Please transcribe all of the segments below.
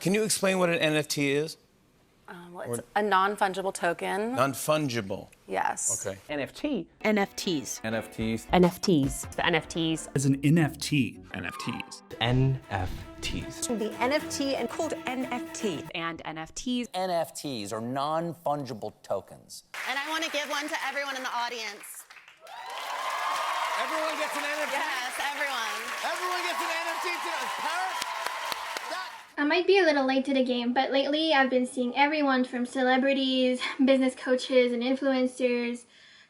Can you explain what an NFT is? Well, it's a non-fungible token. Non-fungible. Yes. Okay. NFT. NFTs. NFTs. NFTs. The NFTs. As an NFT. NFTs. NFTs. The NFT and called NFT. And NFTs. NFTs, or non-fungible tokens. And I want to give one to everyone in the audience. Everyone gets an NFT? Yes, everyone. Everyone gets an NFT today. I might be a little late to the game, but lately I've been seeing everyone from celebrities, business coaches, and influencers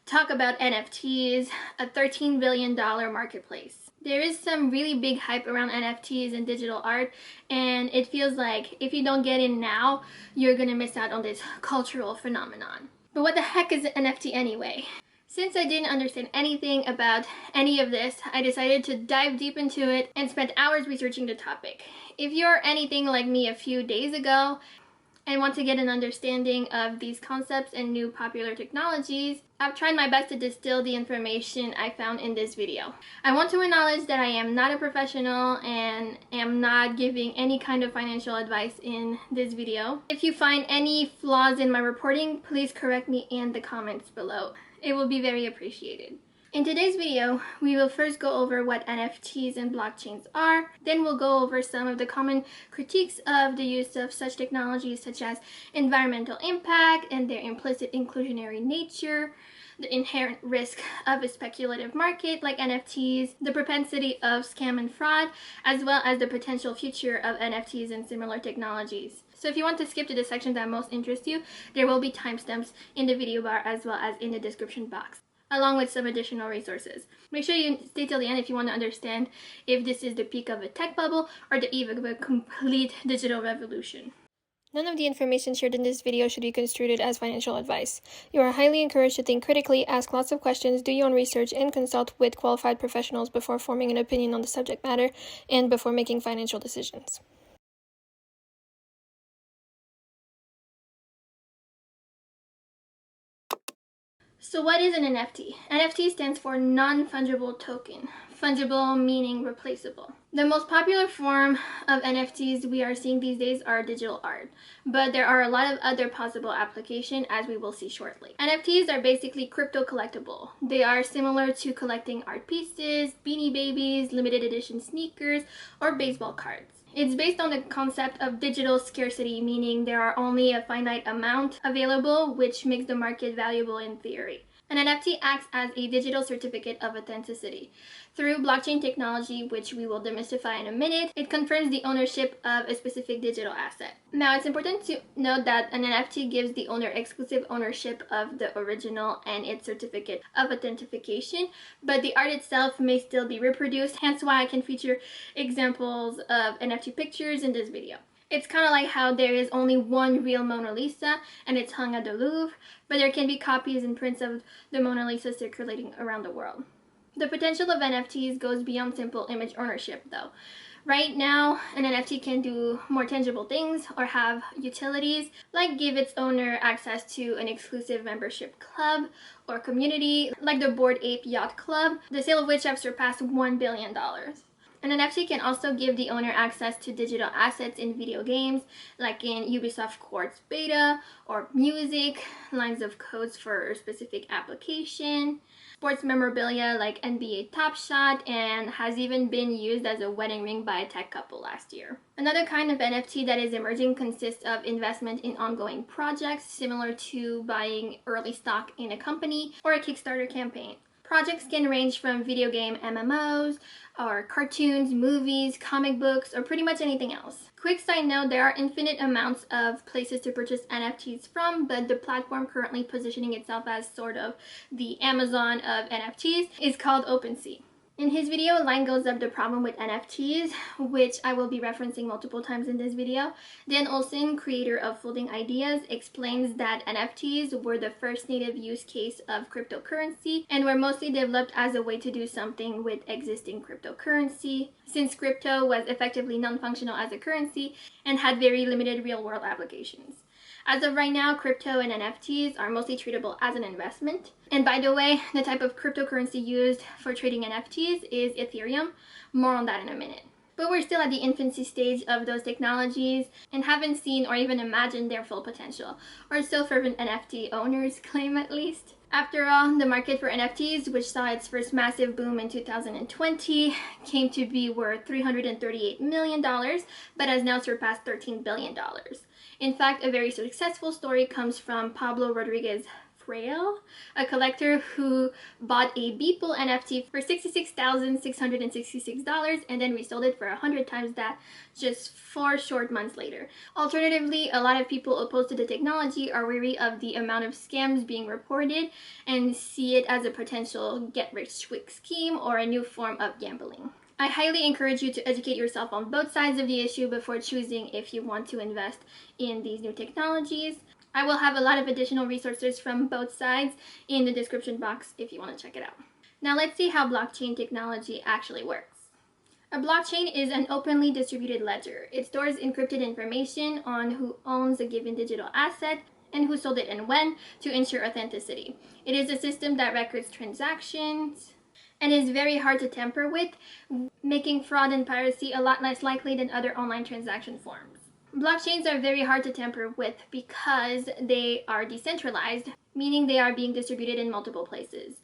talk about NFTs, a $13 billion marketplace. There is some really big hype around NFTs and digital art, and it feels like if you don't get in now, you're gonna miss out on this cultural phenomenon. But what the heck is an NFT anyway? Since I didn't understand anything about any of this, I decided to dive deep into it and spent hours researching the topic. If you're anything like me a few days ago and want to get an understanding of these concepts and new popular technologies, I've tried my best to distill the information I found in this video. I want to acknowledge that I am not a professional and am not giving any kind of financial advice in this video. If you find any flaws in my reporting, please correct me in the comments below. It will be very appreciated. In today's video, we will first go over what NFTs and blockchains are, then we'll go over some of the common critiques of the use of such technologies such as environmental impact and their implicit inclusionary nature, the inherent risk of a speculative market like NFTs, the propensity of scam and fraud, as well as the potential future of NFTs and similar technologies. So if you want to skip to the section that most interests you, there will be timestamps in the video bar as well as in the description box, along with some additional resources. Make sure you stay till the end if you want to understand if this is the peak of a tech bubble or the eve of a complete digital revolution. None of the information shared in this video should be construed as financial advice. You are highly encouraged to think critically, ask lots of questions, do your own research, and consult with qualified professionals before forming an opinion on the subject matter and before making financial decisions. So what is an NFT? NFT stands for non-fungible token. Fungible meaning replaceable. The most popular form of NFTs we are seeing these days are digital art, but there are a lot of other possible applications as we will see shortly. NFTs are basically crypto collectible. They are similar to collecting art pieces, Beanie Babies, limited edition sneakers, or baseball cards. It's based on the concept of digital scarcity, meaning there are only a finite amount available, which makes the market valuable in theory. An NFT acts as a digital certificate of authenticity. Through blockchain technology, which we will demystify in a minute, it confirms the ownership of a specific digital asset. Now, it's important to note that an NFT gives the owner exclusive ownership of the original and its certificate of authentication, but the art itself may still be reproduced, hence why I can feature examples of NFT pictures in this video. It's kind of like how there is only one real Mona Lisa and it's hung at the Louvre, but there can be copies and prints of the Mona Lisa circulating around the world. The potential of NFTs goes beyond simple image ownership though. Right now, an NFT can do more tangible things or have utilities, like give its owner access to an exclusive membership club or community, like the Bored Ape Yacht Club, the sale of which have surpassed $1 billion. An NFT can also give the owner access to digital assets in video games, like in Ubisoft Quartz Beta, or music, lines of codes for a specific application, sports memorabilia like NBA Top Shot, and has even been used as a wedding ring by a tech couple last year. Another kind of NFT that is emerging consists of investment in ongoing projects, similar to buying early stock in a company or a Kickstarter campaign. Projects can range from video game MMOs, or cartoons, movies, comic books, or pretty much anything else. Quick side note, there are infinite amounts of places to purchase NFTs from, but the platform currently positioning itself as sort of the Amazon of NFTs is called OpenSea. In his video, Line goes up the problem with NFTs, which I will be referencing multiple times in this video. Dan Olson, creator of Folding Ideas, explains that NFTs were the first native use case of cryptocurrency and were mostly developed as a way to do something with existing cryptocurrency, since crypto was effectively non-functional as a currency and had very limited real-world applications. As of right now, crypto and NFTs are mostly treatable as an investment. And by the way, the type of cryptocurrency used for trading NFTs is Ethereum. More on that in a minute. but we're still at the infancy stage of those technologies and haven't seen or even imagined their full potential, or so fervent NFT owners claim at least. After all, the market for NFTs, which saw its first massive boom in 2020, came to be worth $338 million, but has now surpassed $13 billion. In fact, a very successful story comes from Pablo Rodriguez Frail, a collector who bought a Beeple NFT for $66,666 and then resold it for 100 times that just 4 short months later. Alternatively, a lot of people opposed to the technology are wary of the amount of scams being reported and see it as a potential get-rich-quick scheme or a new form of gambling. I highly encourage you to educate yourself on both sides of the issue before choosing if you want to invest in these new technologies. I will have a lot of additional resources from both sides in the description box if you want to check it out. Now let's see how blockchain technology actually works. A blockchain is an openly distributed ledger. It stores encrypted information on who owns a given digital asset and who sold it and when to ensure authenticity. It is a system that records transactions and is very hard to tamper with, making fraud and piracy a lot less likely than other online transaction forms. Blockchains are very hard to tamper with because they are decentralized, meaning they are being distributed in multiple places.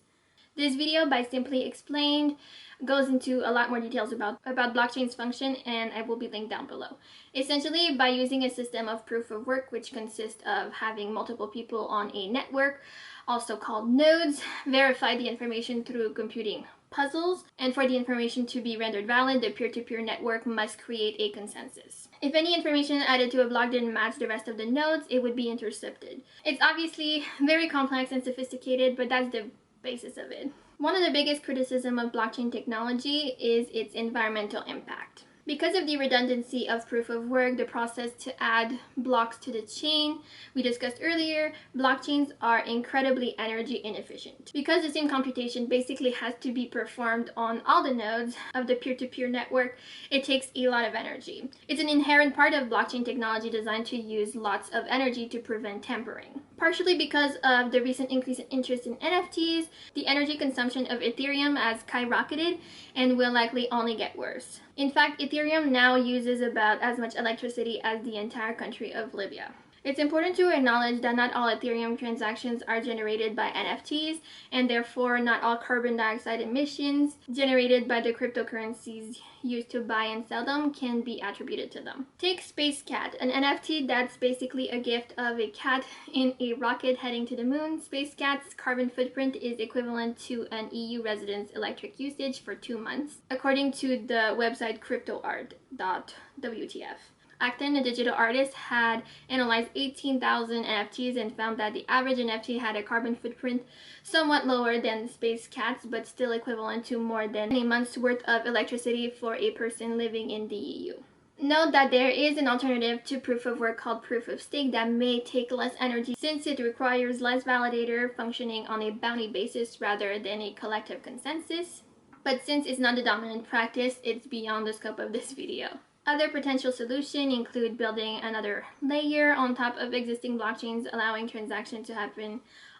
This video, by Simply Explained, goes into a lot more details about blockchain's function, and I will be linked down below. Essentially, by using a system of proof of work, which consists of having multiple people on a network, also called nodes, verify the information through computing puzzles, and for the information to be rendered valid, the peer-to-peer network must create a consensus. If any information added to a block didn't match the rest of the nodes, it would be intercepted. It's obviously very complex and sophisticated, but that's the basis of it. One of the biggest criticisms of blockchain technology is its environmental impact. Because of the redundancy of proof of work, the process to add blocks to the chain we discussed earlier, blockchains are incredibly energy inefficient. Because the same computation basically has to be performed on all the nodes of the peer-to-peer network, it takes a lot of energy. It's an inherent part of blockchain technology designed to use lots of energy to prevent tampering. Partially because of the recent increase in interest in NFTs, the energy consumption of Ethereum has skyrocketed and will likely only get worse. In fact, Ethereum now uses about as much electricity as the entire country of Libya. It's important to acknowledge that not all Ethereum transactions are generated by NFTs, and therefore not all carbon dioxide emissions generated by the cryptocurrencies used to buy and sell them can be attributed to them. Take Space Cat, an NFT that's basically a gift of a cat in a rocket heading to the moon. Space Cat's carbon footprint is equivalent to an EU resident's electric usage for 2 months, according to the website cryptoart.wtf. Acton, a digital artist, had analyzed 18,000 NFTs and found that the average NFT had a carbon footprint somewhat lower than Space Cat's, but still equivalent to more than a month's worth of electricity for a person living in the EU. Note that there is an alternative to proof of work called proof of stake that may take less energy since it requires less validator functioning on a bounty basis rather than a collective consensus. But since it's not the dominant practice, it's beyond the scope of this video. Other potential solutions include building another layer on top of existing blockchains, allowing transactions to happen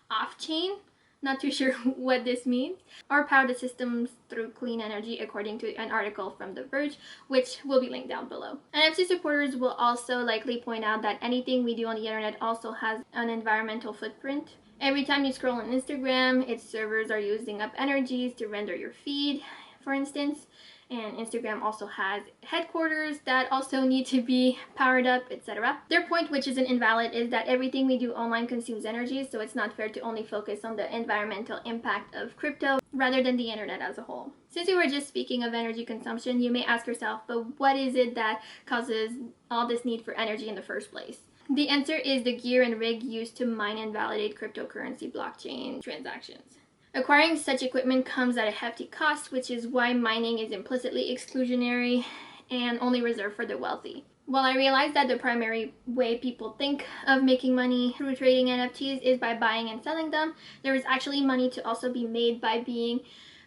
off-chain. Not too sure what this means. Or power the systems through clean energy, according to an article from The Verge, which will be linked down below. NFT supporters will also likely point out that anything we do on the internet also has an environmental footprint. Every time you scroll on Instagram, its servers are using up energies to render your feed, for instance. And Instagram also has headquarters that also need to be powered up, etc. Their point, which isn't invalid, is that everything we do online consumes energy, so it's not fair to only focus on the environmental impact of crypto rather than the internet as a whole. Since we were just speaking of energy consumption, you may ask yourself, but what is it that causes all this need for energy in the first place? The answer is the gear and rig used to mine and validate cryptocurrency blockchain transactions. Acquiring such equipment comes at a hefty cost, which is why mining is implicitly exclusionary and only reserved for the wealthy. While I realize that the primary way people think of making money through trading NFTs is by buying and selling them, there is actually money to also be made by being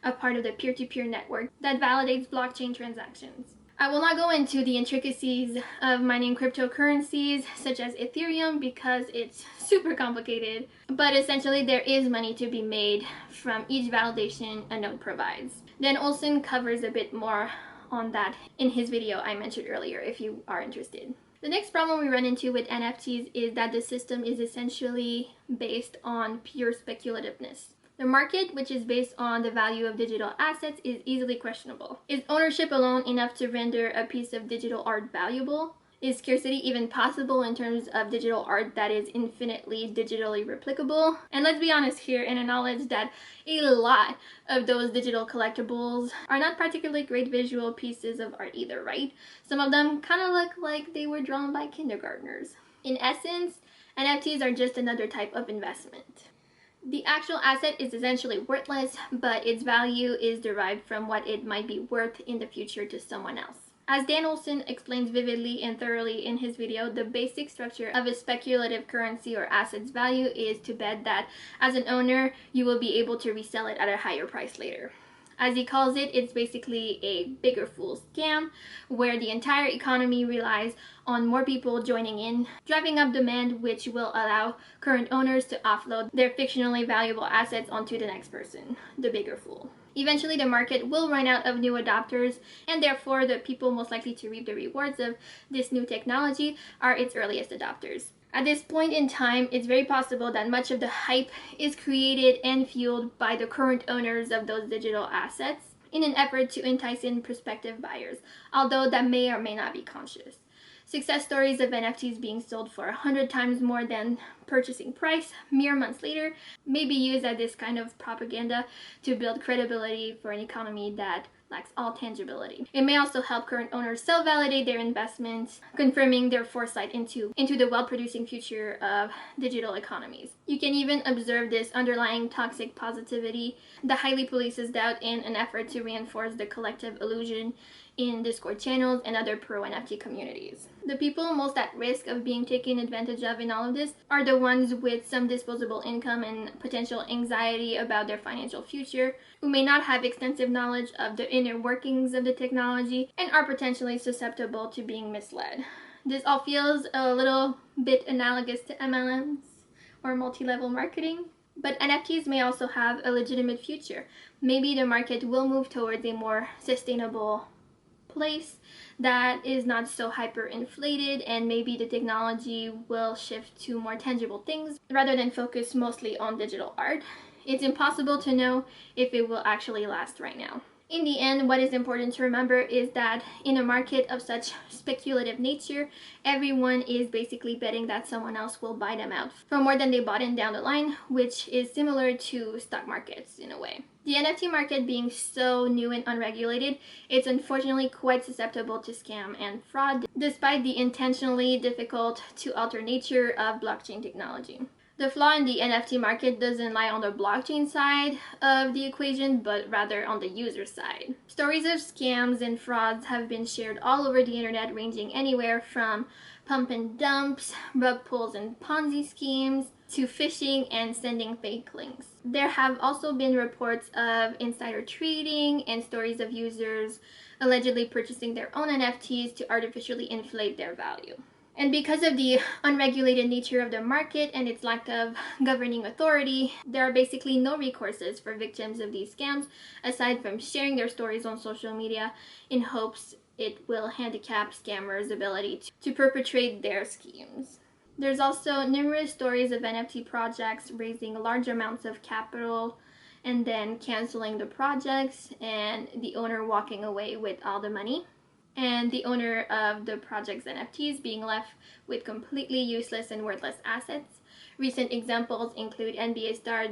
a part of the peer-to-peer network that validates blockchain transactions. I will not go into the intricacies of mining cryptocurrencies such as Ethereum because it's super complicated, but essentially there is money to be made from each validation a node provides. Then Olson covers a bit more on that in his video I mentioned earlier if you are interested. The next problem we run into with NFTs is that the system is essentially based on pure speculativeness. The market, which is based on the value of digital assets, is easily questionable. Is ownership alone enough to render a piece of digital art valuable? Is scarcity even possible in terms of digital art that is infinitely digitally replicable? And let's be honest here and acknowledge that a lot of those digital collectibles are not particularly great visual pieces of art either, right? Some of them kind of look like they were drawn by kindergartners. In essence, NFTs are just another type of investment. The actual asset is essentially worthless, but its value is derived from what it might be worth in the future to someone else. As Dan Olson explains vividly and thoroughly in his video, the basic structure of a speculative currency or asset's value is to bet that as an owner, you will be able to resell it at a higher price later. As he calls it, it's basically a bigger fool scam where the entire economy relies on more people joining in, driving up demand, which will allow current owners to offload their fictionally valuable assets onto the next person, the bigger fool. Eventually, the market will run out of new adopters, and therefore the people most likely to reap the rewards of this new technology are its earliest adopters. At this point in time, it's very possible that much of the hype is created and fueled by the current owners of those digital assets in an effort to entice in prospective buyers, although that may or may not be conscious. Success stories of NFTs being sold for 100 times more than purchasing price mere months later may be used as this kind of propaganda to build credibility for an economy that lacks all tangibility. It may also help current owners self-validate their investments, confirming their foresight into the well-producing future of digital economies. You can even observe this underlying toxic positivity that highly polices doubt in an effort to reinforce the collective illusion in Discord channels and other pro-NFT communities. The people most at risk of being taken advantage of in all of this are the ones with some disposable income and potential anxiety about their financial future, who may not have extensive knowledge of the inner workings of the technology and are potentially susceptible to being misled. This all feels a little bit analogous to MLMs or multi-level marketing, but NFTs may also have a legitimate future. Maybe the market will move towards a more sustainable place that is not so hyper-inflated, and maybe the technology will shift to more tangible things rather than focus mostly on digital art. It's impossible to know if it will actually last right now. In the end, what is important to remember is that in a market of such speculative nature, everyone is basically betting that someone else will buy them out for more than they bought in down the line, which is similar to stock markets in a way. The NFT market being so new and unregulated, it's unfortunately quite susceptible to scam and fraud, despite the intentionally difficult to alter nature of blockchain technology. The flaw in the NFT market doesn't lie on the blockchain side of the equation, but rather on the user side. Stories of scams and frauds have been shared all over the internet, ranging anywhere from pump and dumps, rug pulls and Ponzi schemes, to phishing and sending fake links. There have also been reports of insider trading and stories of users allegedly purchasing their own NFTs to artificially inflate their value. And because of the unregulated nature of the market and its lack of governing authority, there are basically no recourses for victims of these scams aside from sharing their stories on social media in hopes it will handicap scammers' ability to perpetrate their schemes. There's also numerous stories of NFT projects raising large amounts of capital and then canceling the projects and the owner walking away with all the money, and the owner of the project's NFTs being left with completely useless and worthless assets. Recent examples include NBA star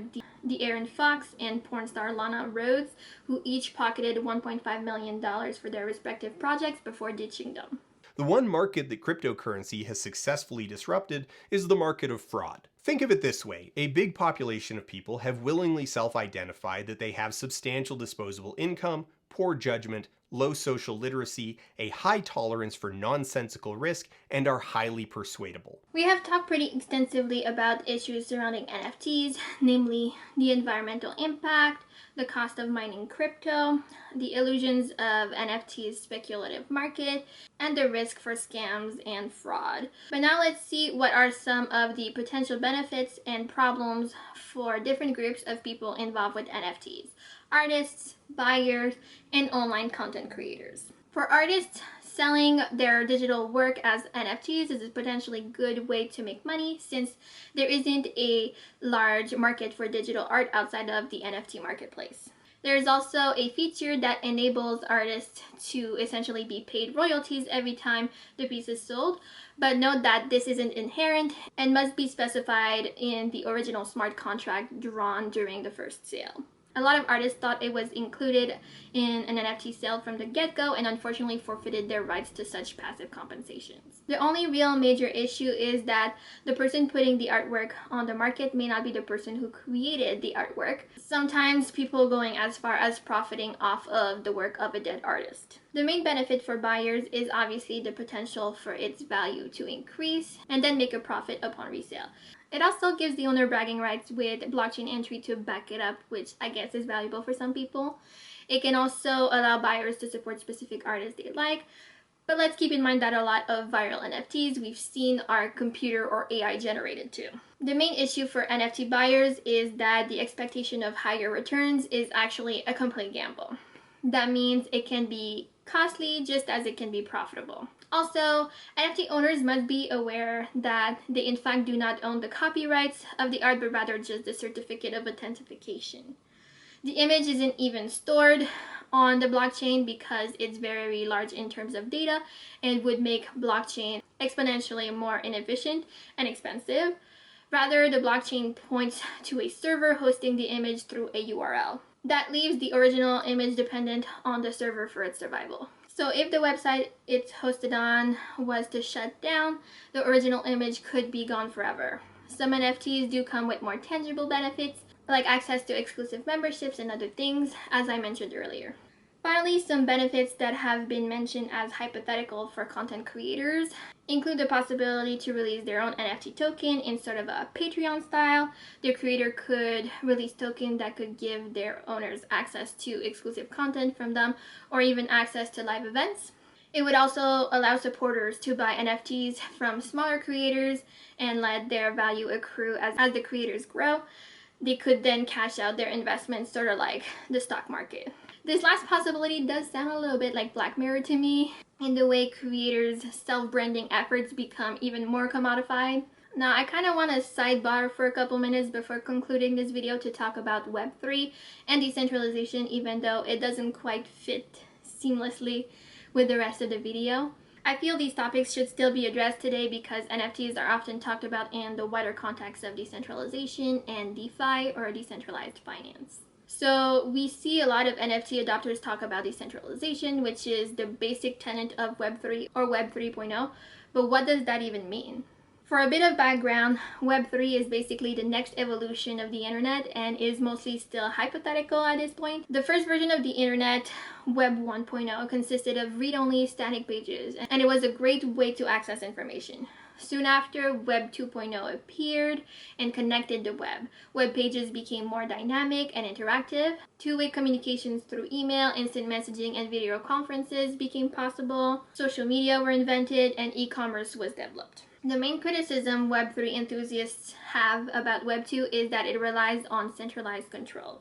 De'Aaron Fox and porn star Lana Rhoades, who each pocketed $1.5 million for their respective projects before ditching them. The one market that cryptocurrency has successfully disrupted is the market of fraud. Think of it this way: a big population of people have willingly self-identified that they have substantial disposable income, poor judgment, low social literacy, a high tolerance for nonsensical risk, and are highly persuadable. We have talked pretty extensively about issues surrounding NFTs, namely the environmental impact, the cost of mining crypto, the illusions of NFTs' speculative market, and the risk for scams and fraud. But now let's see what are some of the potential benefits and problems for different groups of people involved with NFTs: artists, buyers, and online content creators. For artists, selling their digital work as NFTs is a potentially good way to make money since there isn't a large market for digital art outside of the NFT marketplace. There is also a feature that enables artists to essentially be paid royalties every time the piece is sold, but note that this isn't inherent and must be specified in the original smart contract drawn during the first sale. A lot of artists thought it was included in an NFT sale from the get-go and unfortunately forfeited their rights to such passive compensations. The only real major issue is that the person putting the artwork on the market may not be the person who created the artwork. Sometimes people going as far as profiting off of the work of a dead artist. The main benefit for buyers is obviously the potential for its value to increase and then make a profit upon resale. It also gives the owner bragging rights with blockchain entry to back it up, which I guess is valuable for some people. It can also allow buyers to support specific artists they like, but let's keep in mind that a lot of viral NFTs we've seen are computer or AI generated too. The main issue for NFT buyers is that the expectation of higher returns is actually a complete gamble. That means it can be costly just as it can be profitable. Also, NFT owners must be aware that they in fact do not own the copyrights of the art, but rather just the certificate of authentication. The image isn't even stored on the blockchain because it's very large in terms of data and would make blockchain exponentially more inefficient and expensive. Rather, the blockchain points to a server hosting the image through a URL. That leaves the original image dependent on the server for its survival. So if the website it's hosted on was to shut down, the original image could be gone forever. Some NFTs do come with more tangible benefits, like access to exclusive memberships and other things, as I mentioned earlier. Finally, some benefits that have been mentioned as hypothetical for content creators include the possibility to release their own NFT token in sort of a Patreon style. The creator could release tokens that could give their owners access to exclusive content from them or even access to live events. It would also allow supporters to buy NFTs from smaller creators and let their value accrue as the creators grow. They could then cash out their investments, sort of like the stock market. This last possibility does sound a little bit like Black Mirror to me, in the way creators' self-branding efforts become even more commodified. Now, I kind of want to sidebar for a couple minutes before concluding this video to talk about Web3 and decentralization, even though it doesn't quite fit seamlessly with the rest of the video. I feel these topics should still be addressed today because NFTs are often talked about in the wider context of decentralization and DeFi, or decentralized finance. So we see a lot of NFT adopters talk about decentralization, which is the basic tenet of Web3 or Web 3.0, but what does that even mean? For a bit of background, Web3 is basically the next evolution of the internet and is mostly still hypothetical at this point. The first version of the internet, Web 1.0, consisted of read-only static pages, and it was a great way to access information. Soon after, Web 2.0 appeared and connected the web. Web pages became more dynamic and interactive. Two-way communications through email, instant messaging, and video conferences became possible. Social media were invented, and e-commerce was developed. The main criticism Web3 enthusiasts have about Web 2 is that it relies on centralized control.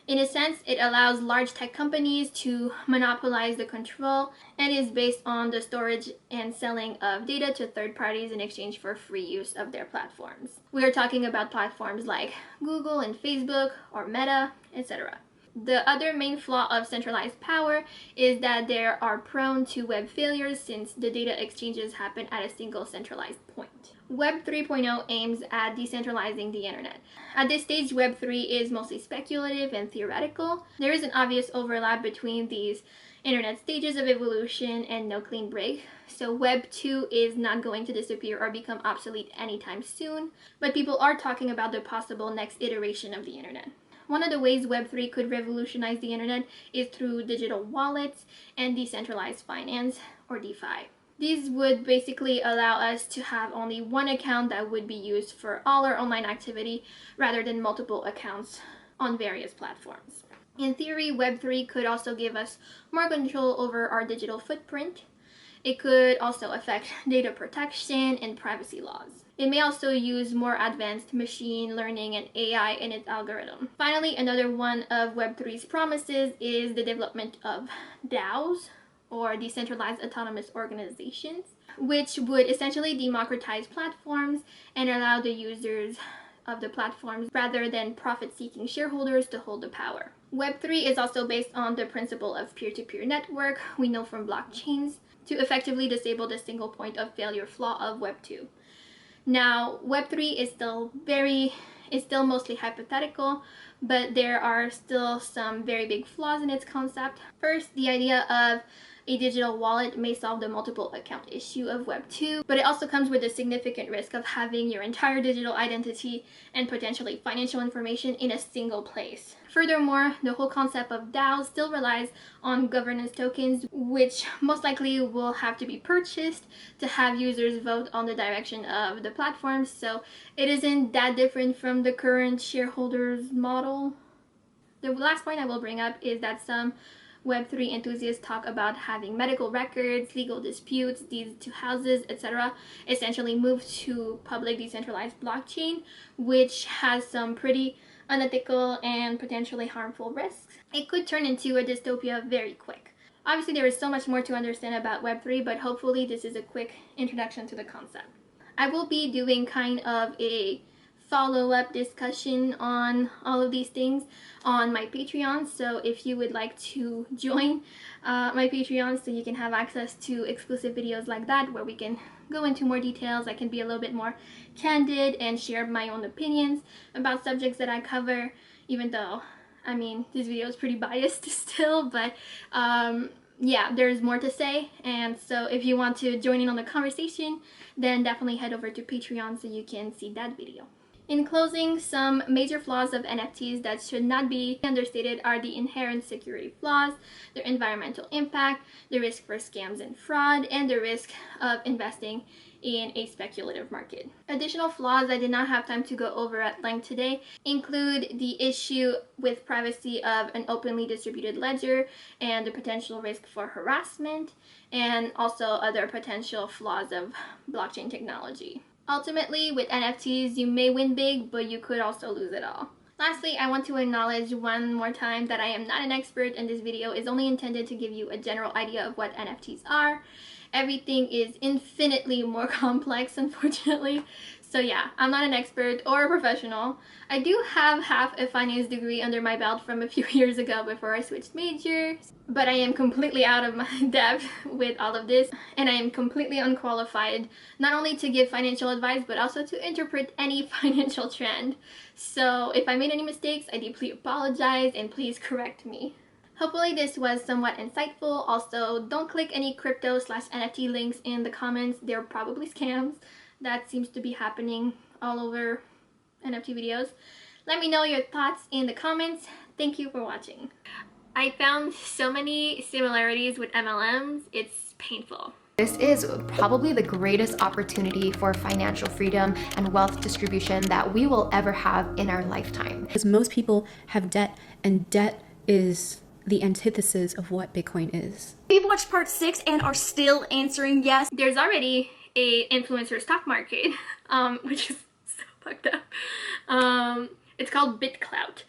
In a sense, it allows large tech companies to monopolize the control and is based on the storage and selling of data to third parties in exchange for free use of their platforms. We are talking about platforms like Google and Facebook or Meta, etc. The other main flaw of centralized power is that they are prone to web failures since the data exchanges happen at a single centralized point. Web 3.0 aims at decentralizing the internet. At this stage, Web 3 is mostly speculative and theoretical. There is an obvious overlap between these internet stages of evolution and no clean break. So Web 2 is not going to disappear or become obsolete anytime soon, but people are talking about the possible next iteration of the internet. One of the ways Web 3 could revolutionize the internet is through digital wallets and decentralized finance, or DeFi. These would basically allow us to have only one account that would be used for all our online activity rather than multiple accounts on various platforms. In theory, Web 3 could also give us more control over our digital footprint. It could also affect data protection and privacy laws. It may also use more advanced machine learning and AI in its algorithm. Finally, another one of Web 3's promises is the development of DAOs, or decentralized autonomous organizations, which would essentially democratize platforms and allow the users of the platforms rather than profit-seeking shareholders to hold the power. Web3 is also based on the principle of peer-to-peer network we know from blockchains to effectively disable the single point of failure flaw of Web 2. Now, Web3 is still mostly hypothetical, but there are still some very big flaws in its concept. First, the idea of a digital wallet may solve the multiple account issue of Web 2, but it also comes with a significant risk of having your entire digital identity and potentially financial information in a single place. Furthermore, the whole concept of DAOs still relies on governance tokens, which most likely will have to be purchased to have users vote on the direction of the platform, so it isn't that different from the current shareholders model. The last point I will bring up is that some Web3 enthusiasts talk about having medical records, legal disputes, deeds to houses, etc. essentially move to public decentralized blockchain, which has some pretty unethical and potentially harmful risks. It could turn into a dystopia very quick. Obviously, there is so much more to understand about Web3, but hopefully this is a quick introduction to the concept. I will be doing kind of a follow-up discussion on all of these things on my Patreon, so if you would like to join my Patreon so you can have access to exclusive videos like that where we can go into more details, I can be a little bit more candid and share my own opinions about subjects that I cover, even though, I mean, this video is pretty biased still, but yeah, there's more to say, and so if you want to join in on the conversation, then definitely head over to Patreon so you can see that video. In closing, some major flaws of NFTs that should not be understated are the inherent security flaws, their environmental impact, the risk for scams and fraud, and the risk of investing in a speculative market. Additional flaws I did not have time to go over at length today include the issue with privacy of an openly distributed ledger and the potential risk for harassment, and also other potential flaws of blockchain technology. Ultimately, with NFTs, you may win big, but you could also lose it all. Lastly, I want to acknowledge one more time that I am not an expert, and this video is only intended to give you a general idea of what NFTs are. Everything is infinitely more complex, unfortunately. So yeah, I'm not an expert or a professional. I do have half a finance degree under my belt from a few years ago before I switched majors, but I am completely out of my depth with all of this, and I am completely unqualified not only to give financial advice but also to interpret any financial trend. So if I made any mistakes, I deeply apologize and please correct me. Hopefully this was somewhat insightful. Also, don't click any crypto/NFT links in the comments. They're probably scams. That seems to be happening all over NFT videos. Let me know your thoughts in the comments. Thank you for watching. I found so many similarities with MLMs, it's painful. This is probably the greatest opportunity for financial freedom and wealth distribution that we will ever have in our lifetime. Because most people have debt, and debt is the antithesis of what Bitcoin is. We've watched part 6 and are still answering yes. There's already a influencer stock market, which is so fucked up. It's called BitClout.